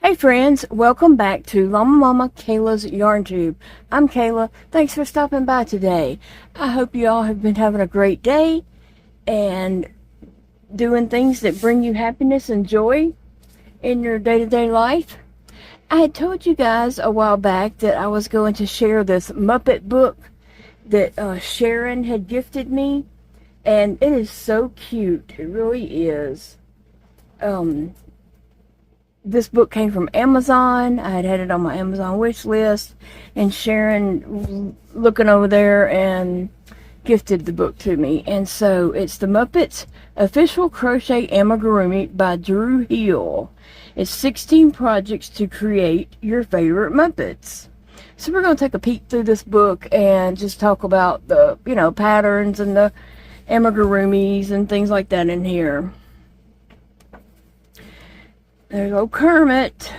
Hey friends, welcome back to Llama Mama Kayla's Yarn Tube. I'm Kayla. Thanks for stopping by today. I hope you all have been having a great day and doing things that bring you happiness and joy in your day-to-day life. I had told you guys a while back that I was going to share this Muppet book that Sharon had gifted me, and it is so cute. It really is. This book came from Amazon. I had it on my Amazon wish list, and Sharon looking over there and gifted the book to me. And so it's the Muppets Official Crochet Amigurumi by Drew Hill. It's 16 projects to create your favorite Muppets. So we're going to take a peek through this book and just talk about the, patterns and the amigurumis and things like that in here. There's old Kermit.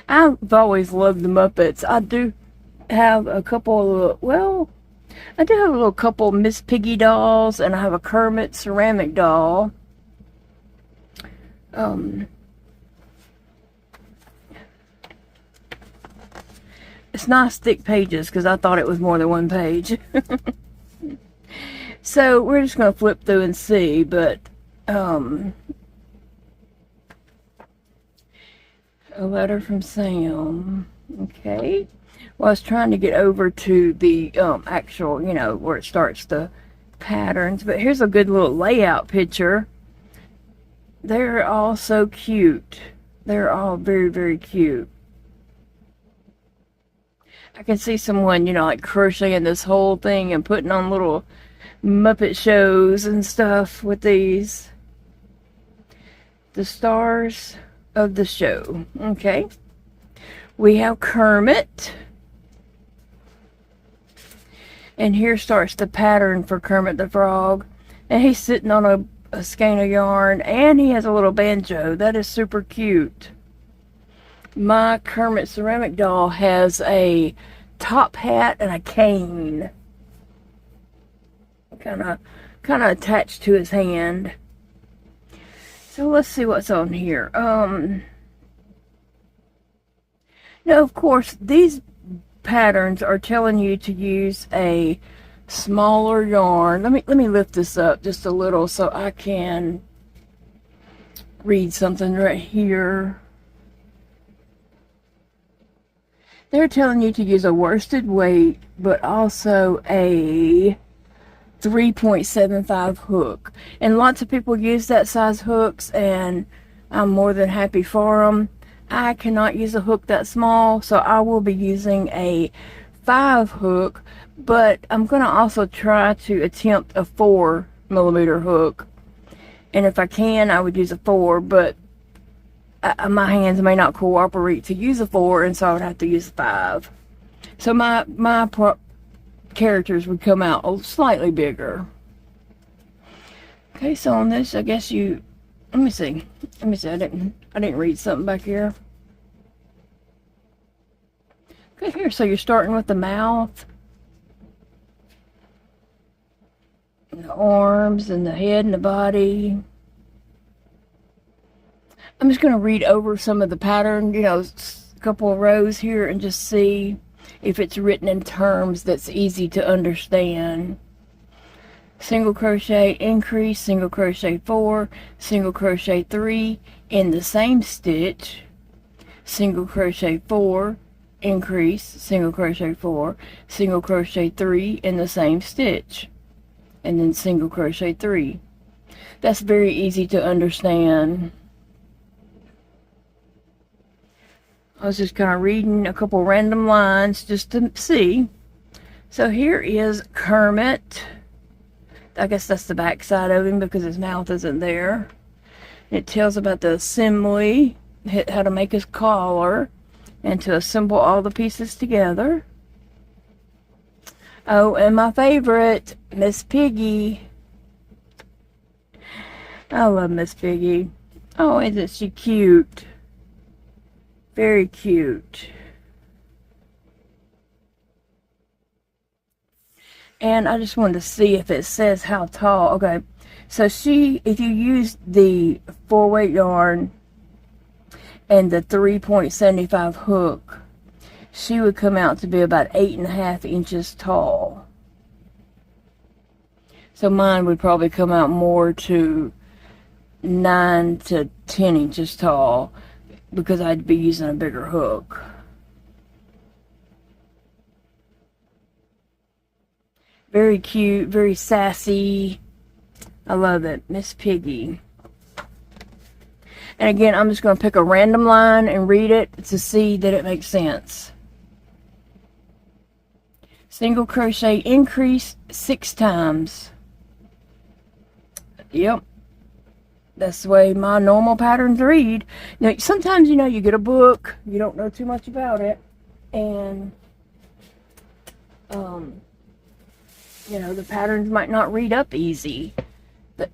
I've always loved the Muppets. I do have a couple of, I do have a little couple Miss Piggy dolls, and I have a Kermit ceramic doll. It's nice thick pages because I thought it was more than one page. So we're just going to flip through and see, but a letter from Sam. Okay. Well, I was trying to get over to the actual, where it starts the patterns. But here's a good little layout picture. They're all so cute. They're all very, very cute. I can see someone, like crocheting this whole thing and putting on little Muppet shows and stuff with these. The stars of the show. Okay, we have Kermit, and here starts the pattern for Kermit the Frog, and he's sitting on a skein of yarn, and he has a little banjo. That is super cute. My Kermit ceramic doll has a top hat and a cane, kind of attached to his hand. So let's see what's on here. Now, of course, these patterns are telling you to use a smaller yarn. Let me lift this up just a little so I can read something right here. They're telling you to use a worsted weight, but also a 3.75 hook, and lots of people use that size hooks, and I'm more than happy for them. I cannot use a hook that small, so I will be using a 5 hook, but I'm going to also try to attempt a 4mm hook, and if I can, I would use a 4, but my hands may not cooperate to use a 4, and so I would have to use a 5. So my characters would come out slightly bigger. Okay, so on this, I guess let me see, I didn't read something back here. Okay, here, so you're starting with the mouth, and the arms, and the head, and the body. I'm just going to read over some of the pattern, a couple of rows here, and just see if it's written in terms that's easy to understand. Single crochet, increase, single crochet 4, single crochet 3 in the same stitch, single crochet 4, increase, single crochet 4, single crochet 3 in the same stitch, and then single crochet 3. That's very easy to understand. I was just kind of reading a couple random lines just to see. So here is Kermit. I guess that's the back side of him because his mouth isn't there. It tells about the assembly, how to make his collar, and to assemble all the pieces together. Oh, and my favorite, Miss Piggy. I love Miss Piggy. Oh, isn't she cute? Very cute. And I just wanted to see if it says how tall. Okay, so if you use the 4-weight yarn, and the 3.75 hook, she would come out to be about 8.5 inches tall. So mine would probably come out more to 9 to 10 inches tall because I'd be using a bigger hook. Very cute, very sassy. I love it. Miss Piggy. And again, I'm just going to pick a random line and read it to see that it makes sense. Single crochet increase 6 times. Yep. That's the way my normal patterns read. Now, sometimes, you get a book, you don't know too much about it, and, the patterns might not read up easy.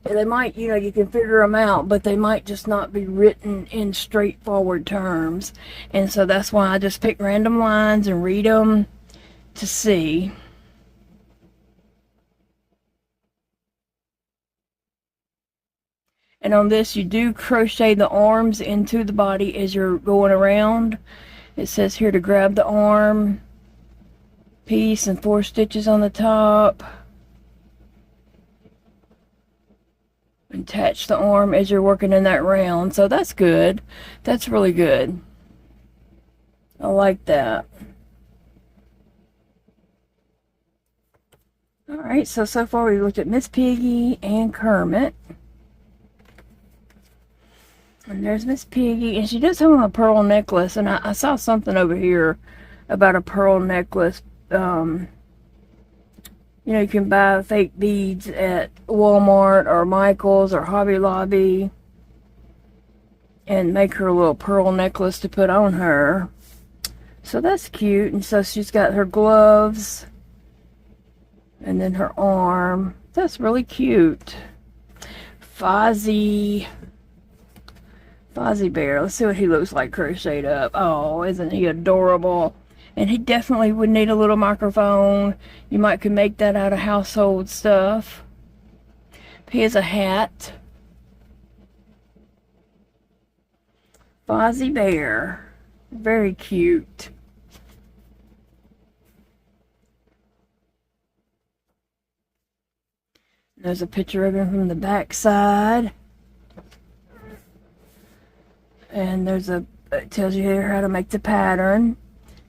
They might, you can figure them out, but they might just not be written in straightforward terms. And so that's why I just pick random lines and read them to see. And on this, you do crochet the arms into the body as you're going around. It says here to grab the arm piece and 4 stitches on the top. Attach the arm as you're working in that round. So that's good. That's really good. I like that. Alright, so far we looked at Miss Piggy and Kermit. And there's Miss Piggy, and she does have a pearl necklace, and I saw something over here about a pearl necklace. You can buy fake beads at Walmart or Michael's or Hobby Lobby and make her a little pearl necklace to put on her. So that's cute. And so she's got her gloves and then her arm. That's really cute. Fozzie Bear. Let's see what he looks like crocheted up. Oh, isn't he adorable? And he definitely would need a little microphone. You could make that out of household stuff. He has a hat. Fozzie Bear. Very cute. There's a picture of him from the back side. And it tells you here how to make the pattern.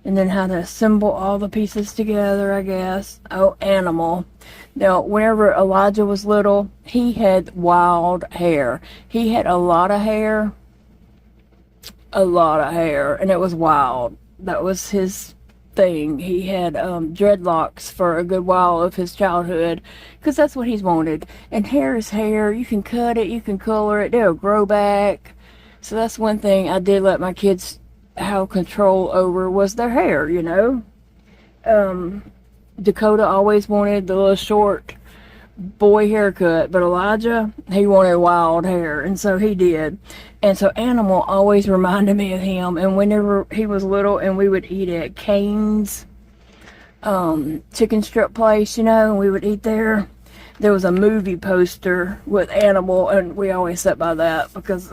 And then how to assemble all the pieces together, I guess. Oh, animal. Now, whenever Elijah was little, he had wild hair. He had a lot of hair. A lot of hair. And it was wild. That was his thing. He had dreadlocks for a good while of his childhood. Because that's what he's wanted. And hair is hair. You can cut it. You can color it. It'll grow back. So that's one thing I did let my kids have control over was their hair, Dakota always wanted the little short boy haircut, but Elijah, he wanted wild hair, and so he did. And so Animal always reminded me of him. And whenever he was little and we would eat at Cane's chicken strip place, and we would eat there, there was a movie poster with Animal, and we always sat by that because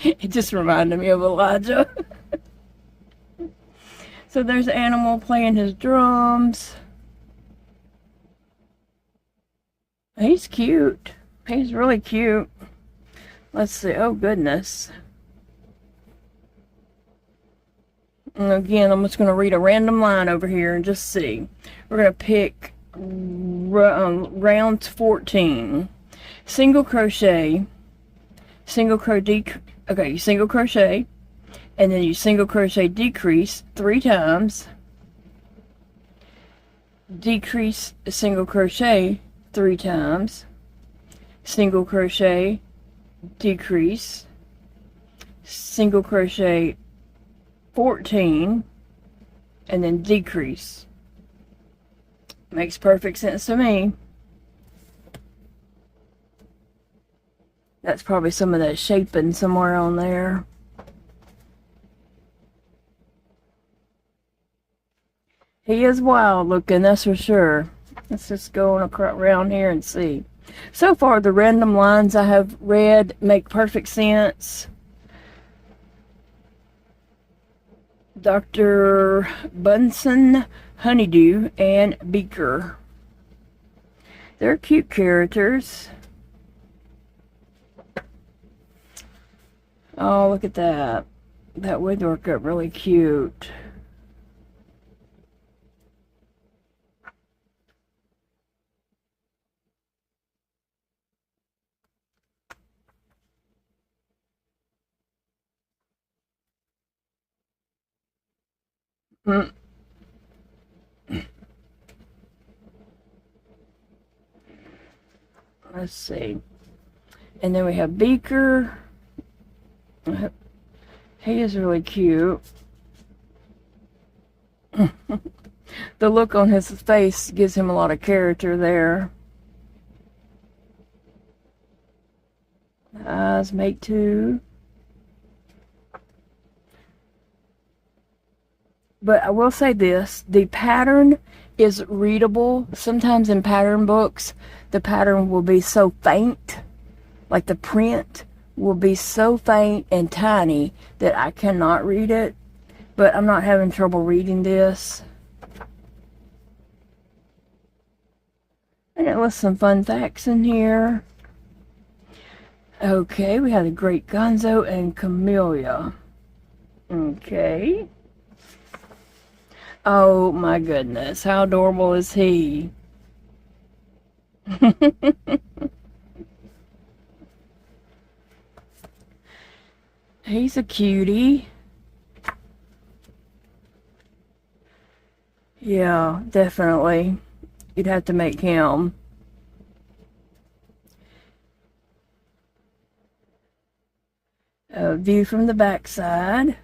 it just reminded me of Elijah. So there's Animal playing his drums. He's cute. He's really cute. Let's see. Oh, goodness. And again, I'm just going to read a random line over here and just see. We're going to pick round 14. Single crochet. Single crochet. Okay, you single crochet. And then you single crochet decrease 3 times. Decrease single crochet 3 times. Single crochet decrease. Single crochet 14. And then decrease. Makes perfect sense to me. That's probably some of that shaping somewhere on there. He is wild looking, that's for sure. Let's just go around here and see. So far, the random lines I have read make perfect sense. Dr. Bunsen, Honeydew, and Beaker. They're cute characters. Oh, look at that. That would work up really cute. Mm. Let's see. And then we have Beaker. He is really cute. The look on his face gives him a lot of character there. Eyes make two. But I will say this, the pattern is readable. Sometimes in pattern books, the pattern will be so faint, like the print will be so faint and tiny that I cannot read it. But I'm not having trouble reading this. And it lists some fun facts in here. Okay, we have the Great Gonzo and Camellia. Okay. Oh my goodness, how adorable is he? He's a cutie. Yeah, definitely. You'd have to make him. A view from the backside.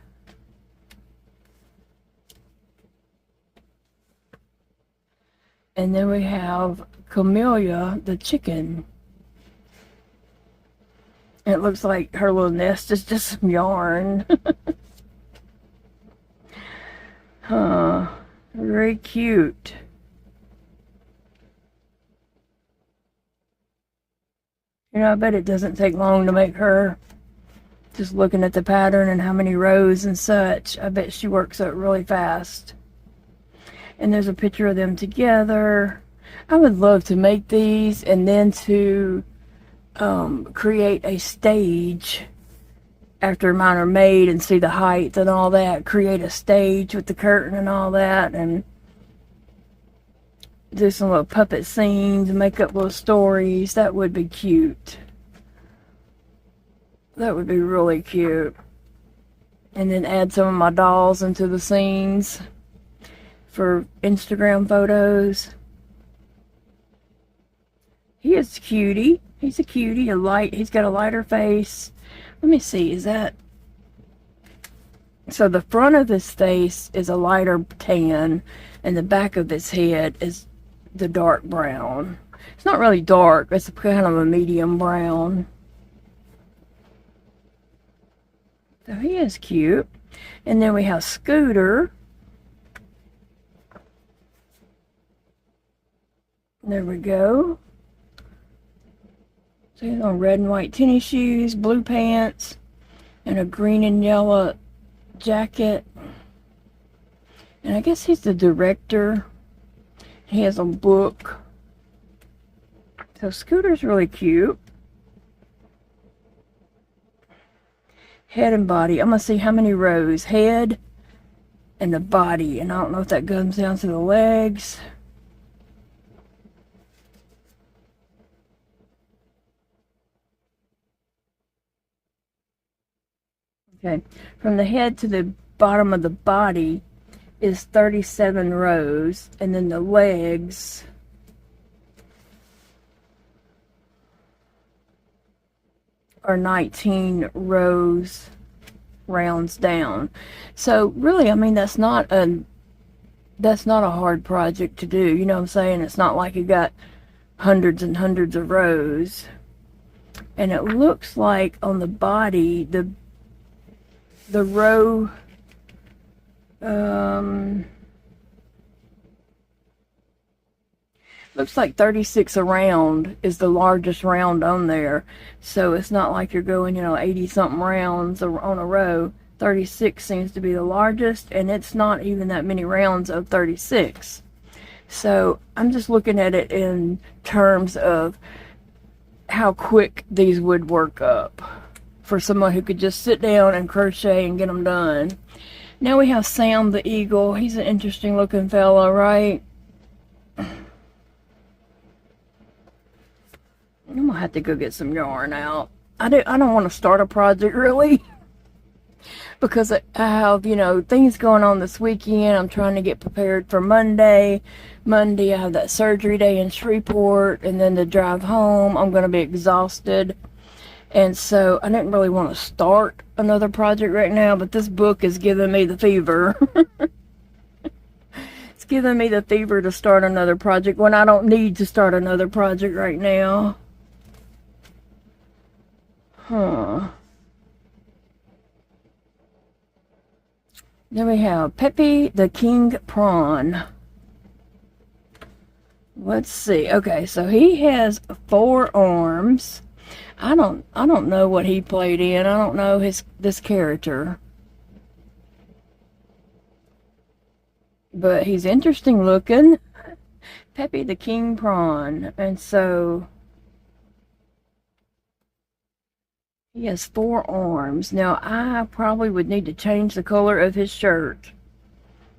And then we have Camellia, the chicken. It looks like her little nest is just some yarn. Huh. Very cute. You know, I bet it doesn't take long to make her. Just looking at the pattern and how many rows and such, I bet she works up really fast. And there's a picture of them together. I would love to make these and then to create a stage after mine are made and see the height and all that. Create a stage with the curtain and all that and do some little puppet scenes and make up little stories. That would be cute. That would be really cute. And then add some of my dolls into the scenes for Instagram photos. He is cutie. He's a cutie. He's got a lighter face. Let me see, is that... So the front of his face is a lighter tan, and the back of his head is the dark brown. It's not really dark, it's kind of a medium brown. So he is cute. And then we have Scooter. There we go. So he's on red and white tennis shoes, blue pants, and a green and yellow jacket. And I guess he's the director. He has a book. So Scooter's really cute. Head and body. I'm going to see how many rows. Head and the body. And I don't know if that comes down to the legs. Okay, from the head to the bottom of the body is 37 rows, and then the legs are 19 rows, rounds down. So really, I mean, that's not a hard project to do. You know what I'm saying? It's not like you got hundreds and hundreds of rows. And it looks like on the body, the row, looks like 36 around is the largest round on there. So it's not like you're going, 80 something rounds on a row. 36 seems to be the largest, and it's not even that many rounds of 36. So I'm just looking at it in terms of how quick these would work up for someone who could just sit down and crochet and get them done. Now we have Sam the Eagle. He's an interesting looking fella, right? I'm gonna have to go get some yarn out. I don't want to start a project really because I have, you know, things going on this weekend. I'm trying to get prepared for Monday. Monday I have that surgery day in Shreveport, and then the drive home I'm going to be exhausted, and so I didn't really want to start another project right now, but this book is giving me the fever. It's giving me the fever to start another project when I don't need to start another project right now. Then we have Pepe the King Prawn. Let's see. Okay, so he has 4 arms. I don't know what he played in. I don't know this character. But he's interesting looking. Pepe the King Prawn. And so he has 4 arms. Now, I probably would need to change the color of his shirt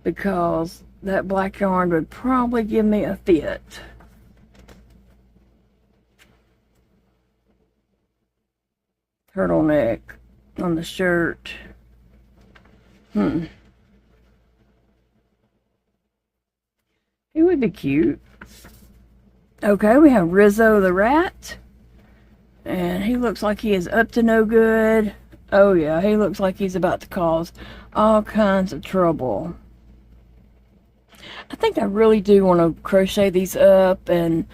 because that black yarn would probably give me a fit. Turtleneck on the shirt. He would be cute. Okay, we have Rizzo the Rat. And he looks like he is up to no good. Oh yeah, he looks like he's about to cause all kinds of trouble. I think I really do want to crochet these up and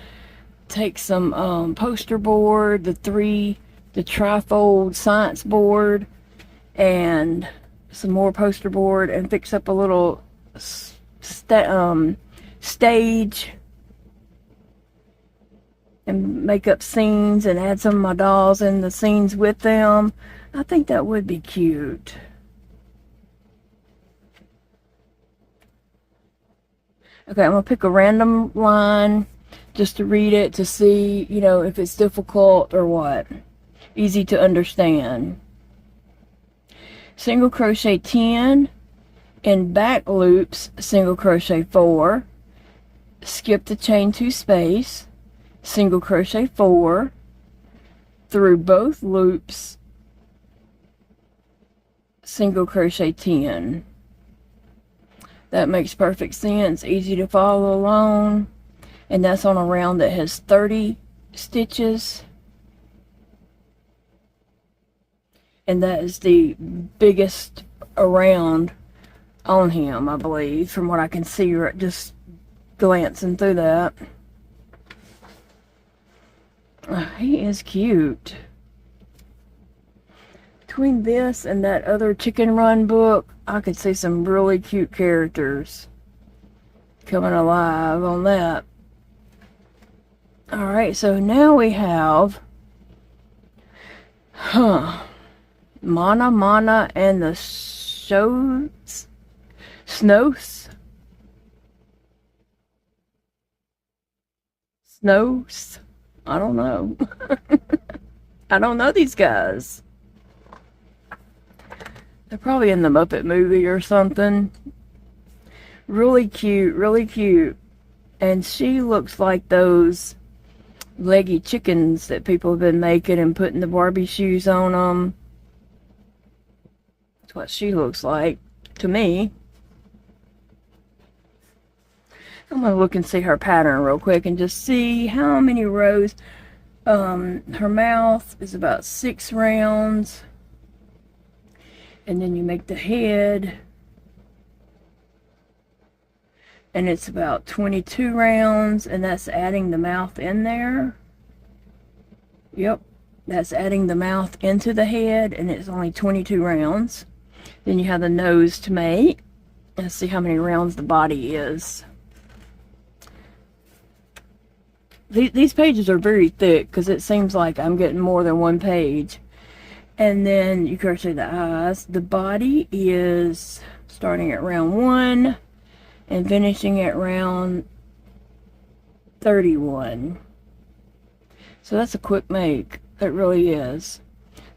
take some poster board, the trifold science board, and some more poster board, and fix up a little stage and make up scenes and add some of my dolls in the scenes with them. I think that would be cute. Okay, I'm going to pick a random line just to read it to see, you know, if it's difficult or what. Easy to understand. Single crochet 10, in back loops, single crochet 4, skip the chain 2 space, single crochet 4, through both loops, single crochet 10. That makes perfect sense, easy to follow along, and that's on a round that has 30 stitches, and that is the biggest around on him, I believe, from what I can see just glancing through that. He is cute. Between this and that other Chicken Run book, I could see some really cute characters coming alive on that. Alright, so now we have Mana and the Snows. I don't know. I don't know these guys. They're probably in the Muppet movie or something. Really cute, really cute. And she looks like those leggy chickens that people have been making and putting the Barbie shoes on them. That's what she looks like to me. I'm going to look and see her pattern real quick and just see how many rows. Her mouth is about 6 rounds. And then you make the head. And it's about 22 rounds. And that's adding the mouth in there. Yep. That's adding the mouth into the head. And it's only 22 rounds. Then you have the nose to make. Let's see how many rounds the body is. These pages are very thick because it seems like I'm getting more than one page. And then you crochet the eyes. The body is starting at round 1 and finishing at round 31. So that's a quick make. It really is.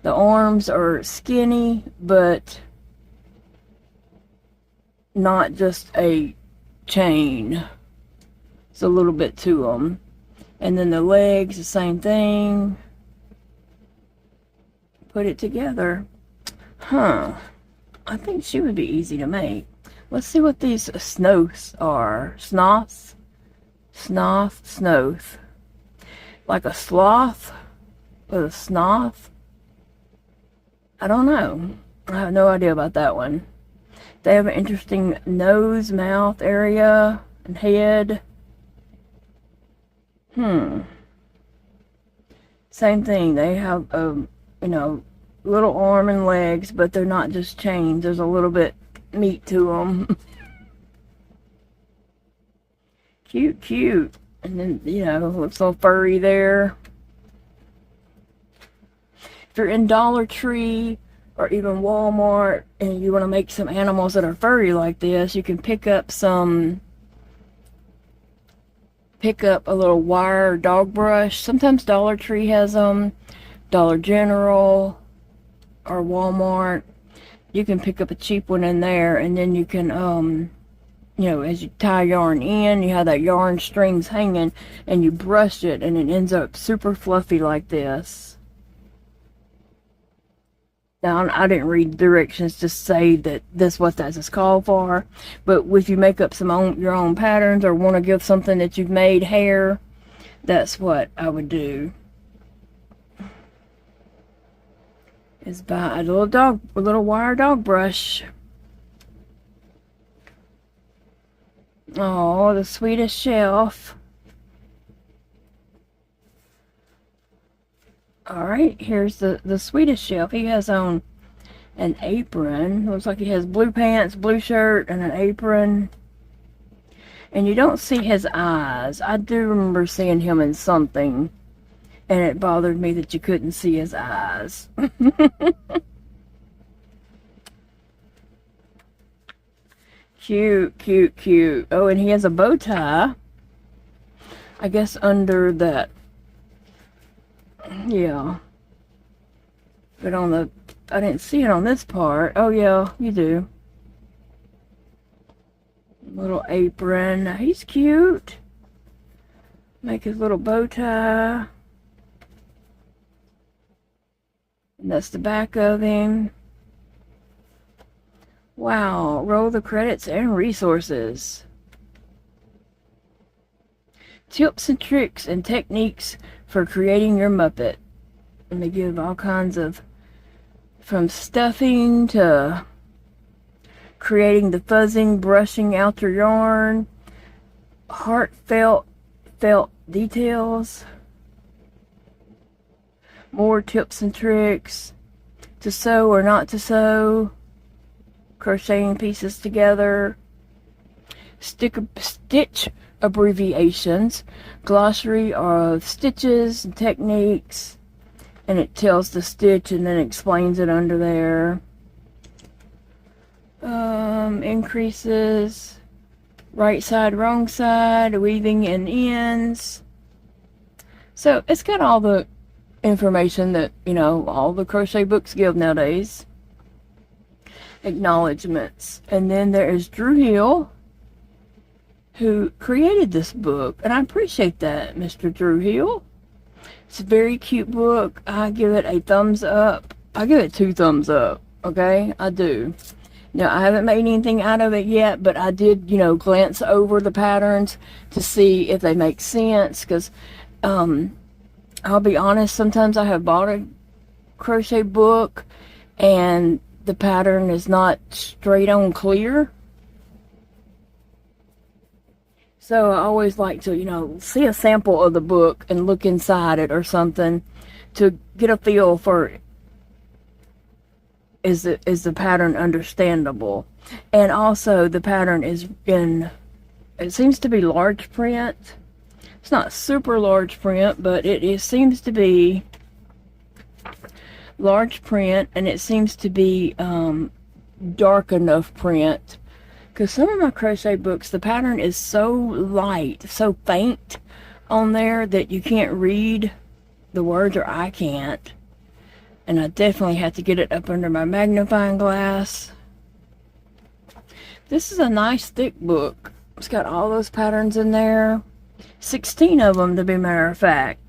The arms are skinny, but not just a chain. It's a little bit to them. And then the legs, the same thing. Put it together. Huh. I think she would be easy to make. Let's see what these snoths are. Snoths? Snoth, snoth. Like a sloth with a snoth? I don't know. I have no idea about that one. They have an interesting nose, mouth area, and head. Same thing. They have, you know, little arm and legs, but they're not just chains. There's a little bit meat to them. Cute, cute. And then, you know, looks a little furry there. If you're in Dollar Tree or even Walmart and you want to make some animals that are furry like this, you can pick up a little wire dog brush. Sometimes Dollar Tree has them, Dollar General or Walmart. You can pick up a cheap one in there, and then you can you know, as you tie yarn in, you have that yarn strings hanging, and you brush it, and it ends up super fluffy like this. Now, I didn't read the directions to say that this what that is called for, but if you make up your own patterns or want to give something that you've made hair, that's what I would do. Is buy a little wire dog brush. Oh, the Swedish Chef. Alright, here's the Swedish Chef. He has on an apron. Looks like he has blue pants, blue shirt, and an apron. And you don't see his eyes. I do remember seeing him in something, and it bothered me that you couldn't see his eyes. Cute, cute, cute. Oh, and he has a bow tie. I guess under that. Yeah. But on the, I didn't see it on this part. Oh, yeah, you do. Little apron. He's cute. Make his little bow tie. And that's the back of him. Wow, roll the credits and resources. Tips and tricks and techniques for creating your Muppet. And they give all kinds of, from stuffing to creating the fuzzing, brushing out your yarn, heartfelt details, more tips and tricks, to sew or not to sew, crocheting pieces together, stitch abbreviations, glossary of stitches and techniques, and it tells the stitch and then explains it under there. Increases, right side, wrong side, weaving in ends. So it's got all the information that, you know, all the crochet books give nowadays. Acknowledgements. And then there is Drew Hill, who created this book, and I appreciate that, Mr. Drew Hill. It's a very cute book. I give it a thumbs up. I give it 2 thumbs up, okay? I do. Now, I haven't made anything out of it yet, but I did, you know, glance over the patterns to see if they make sense, because I'll be honest, sometimes I have bought a crochet book and the pattern is not straight on clear. So I always like to, you know, see a sample of the book and look inside it or something to get a feel for, is the pattern understandable? And also the pattern is in, it seems to be large print. It's not super large print, but it seems to be large print, and it seems to be dark enough print. Because some of my crochet books, the pattern is so light, so faint on there that you can't read the words, or I can't. And I definitely have to get it up under my magnifying glass. This is a nice thick book. It's got all those patterns in there. 16 of them, to be a matter of fact.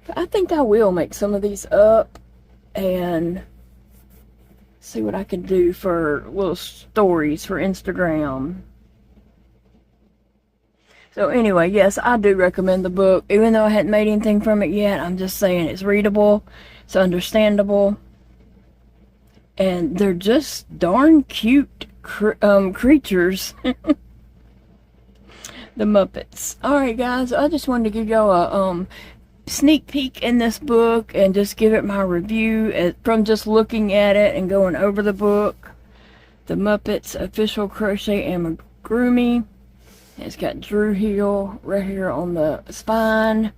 But I think I will make some of these up and see what I can do for little stories for Instagram. So anyway, yes, I do recommend the book. Even though I hadn't made anything from it yet, I'm just saying it's readable, it's understandable, and they're just darn cute creatures. The Muppets. Alright guys, I just wanted to give y'all a sneak peek in this book and just give it my review from just looking at it and going over the book. The Muppets Official Crochet Amigurumi. It's got Drew Hill right here on the spine.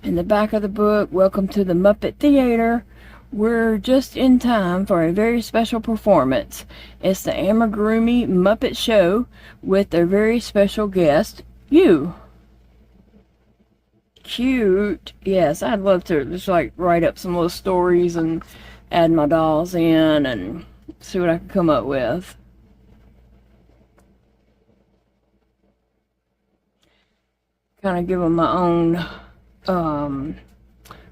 In the back of the book, welcome to the Muppet Theater. We're just in time for a very special performance. It's the Amigurumi Muppet Show with their very special guest, you. Cute. Yes, I'd love to just like write up some little stories and add my dolls in and see what I can come up with. Kind of give them my own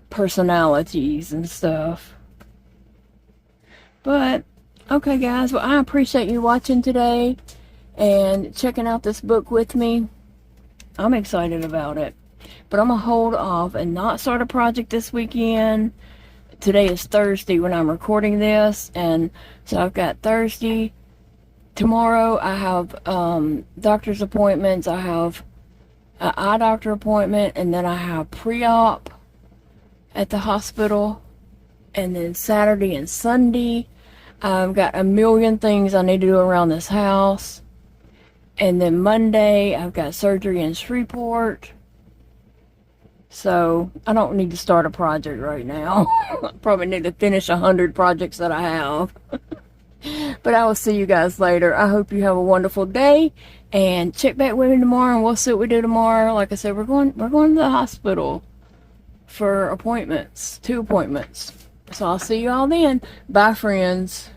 personalities and stuff. But okay guys, well, I appreciate you watching today and checking out this book with me. I'm excited about it, but I'm gonna hold off and not start a project this weekend. Today is Thursday when I'm recording this, and so I've got Thursday. Tomorrow I have doctor's appointments. I have an eye doctor appointment, and then I have pre-op at the hospital, and then Saturday and Sunday I've got a million things I need to do around this house, and then Monday I've got surgery in Shreveport. So I don't need to start a project right now. I probably need to finish 100 projects that I have. But I will see you guys later. I hope you have a wonderful day, and check back with me tomorrow and we'll see what we do tomorrow. Like I said, we're going to the hospital for appointments, 2 appointments. So I'll see you all then. Bye, friends.